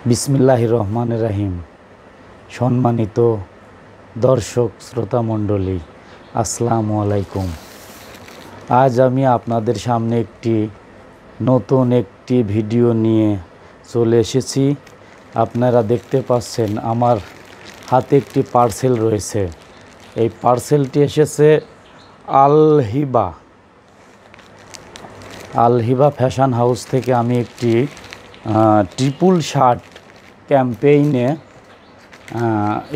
বিসমিল্লাহির রহমানির রহিম। সম্মানিত দর্শক শ্রোতা মণ্ডলী, আসসালামু আলাইকুম। আজ আমি আপনাদের সামনে নতুন একটি ভিডিও নিয়ে চলে এসেছি। আপনারা দেখতে পাচ্ছেন আমার হাতে একটি পার্সেল রয়েছে। এই পার্সেলটি এসেছে আল হিবা ফ্যাশন হাউস থেকে। আমি একটি ট্রিপল শার্ট ক্যাম্পেইনে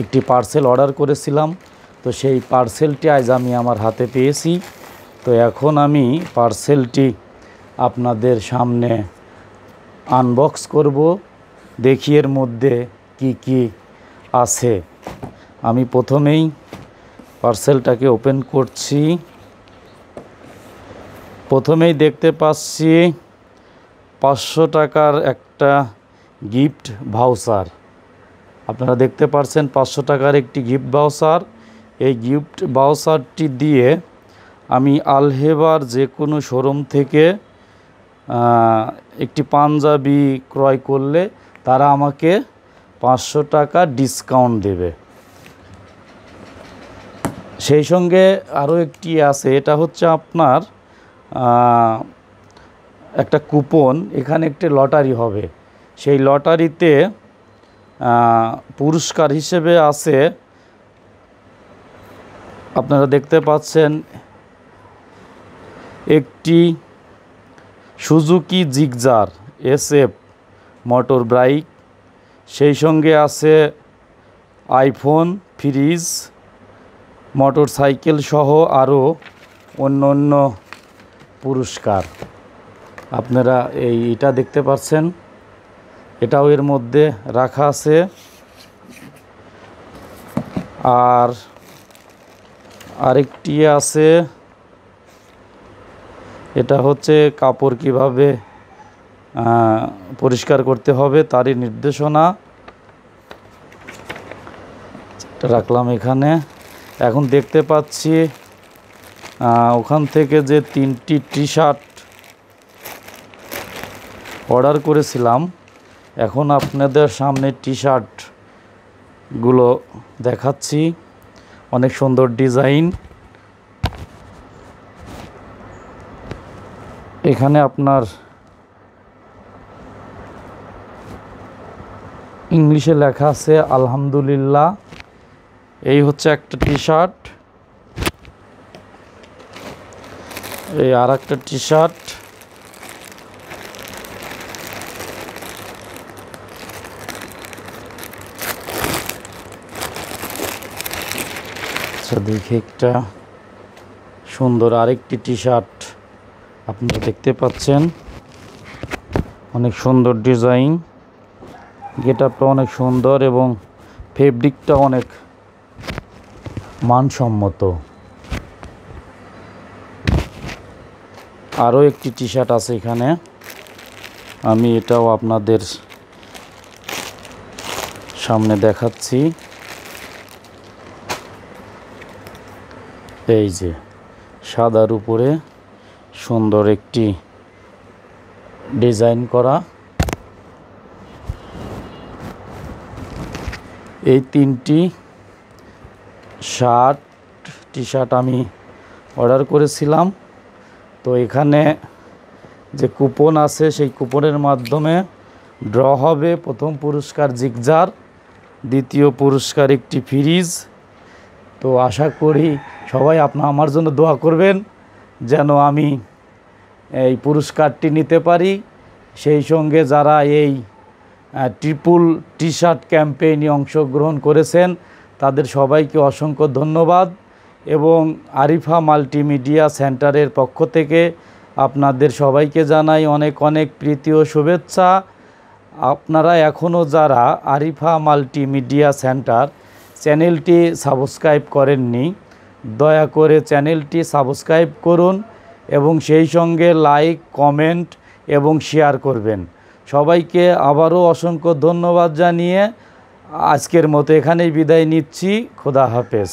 একটি পার্সেল অর্ডার করেছিলাম। তো সেই পার্সেলটি আজ আমি আমার হাতে পেয়েছি। তো এখন আমি পার্সেলটি আপনাদের সামনে আনবক্স করব, দেখি এর মধ্যে কি কি আছে। আমি প্রথমেই পার্সেলটাকে ওপেন করছি। প্রথমেই দেখতে পাচ্ছি 500 টাকার একটা গিফট ভাউচার। আপনারা দেখতে পাচ্ছেন 500 টাকার একটি গিফট ভাউচার। এই গিফট ভাউচারটি দিয়ে আমি আল হিবার যে কোনো শোরুম থেকে একটি পাঞ্জাবি ক্রয় করলে তারা আমাকে 500 টাকা ডিসকাউন্ট দেবে। সেই সঙ্গে আরও একটি আছে, এটা হচ্ছে আপনার একটা কুপন। এখানে একটি লটারি হবে। সেই লটারিতে পুরস্কার হিসেবে আছে, আপনারা দেখতে পাচ্ছেন, একটি Suzuki Gixxer SF motor bike. সেই সঙ্গে আছে আইফোন, ফ্রিজ, মোটর সাইকেল সহ আরও অন্য পুরস্কার। আপনারা এইটা দেখতে পাচ্ছেন, এটাও এর মধ্যে রাখা আছে। আর আরেকটি আছে, এটা হচ্ছে কাপড় কিভাবে পরিষ্কার করতে হবে তারই নির্দেশনা। রাখলাম এখানে। এখন দেখতে পাচ্ছি ওখান থেকে যে 3টি টি শার্ট অর্ডার করেছিলাম, এখন আপনাদের সামনে টি শার্টগুলো দেখাচ্ছি। অনেক সুন্দর ডিজাইন। এখানে আপনার ইংলিশে লেখা আছে আলহামদুলিল্লাহ। এই হচ্ছে একটা টি শার্ট। এই আর একটা টি শার্ট। দেখে একটা সুন্দর আরেকটি টি শার্ট আপনারা দেখতে পাচ্ছেন। অনেক সুন্দর ডিজাইন, গেটআপটা অনেক সুন্দর এবং ফেব্রিকটা অনেক মানসম্মত। আরও একটি টি শার্ট আছে এখানে, আমি এটাও আপনাদের সামনে দেখাচ্ছি। এই যে সাদার উপরে সুন্দর একটি ডিজাইন করা। এই 3টি টি শার্ট আমি অর্ডার করেছিলাম। তো এখানে যে কুপন আছে, সেই কুপনের মাধ্যমে ড্র হবে। প্রথম পুরস্কার জিগজার, দ্বিতীয় পুরস্কার একটি ফ্রিজ। তো আশা করি সবাই আমার জন্য দোয়া করবেন যেন আমি এই পুরস্কারটি নিতে পারি। সেই সঙ্গে যারা এই ট্রিপল টি শার্ট ক্যাম্পেইনে অংশগ্রহণ করেছেন তাদের সবাইকে অসংখ্য ধন্যবাদ। এবং আরিফা মাল্টিমিডিয়া সেন্টারের পক্ষ থেকে আপনাদের সবাইকে জানাই অনেক অনেক প্রীতি ও শুভেচ্ছা। আপনারা এখনও যারা আরিফা মাল্টিমিডিয়া সেন্টার চ্যানেলটি সাবস্ক্রাইব করেননি, দয়া করে চ্যানেলটি সাবস্ক্রাইব করুন এবং সেই সঙ্গে লাইক, কমেন্ট এবং শেয়ার করবেন। সবাইকে আবারও অসংখ্য ধন্যবাদ জানিয়ে আজকের মতো এখানেই বিদায় নিচ্ছি। খোদা হাফেজ।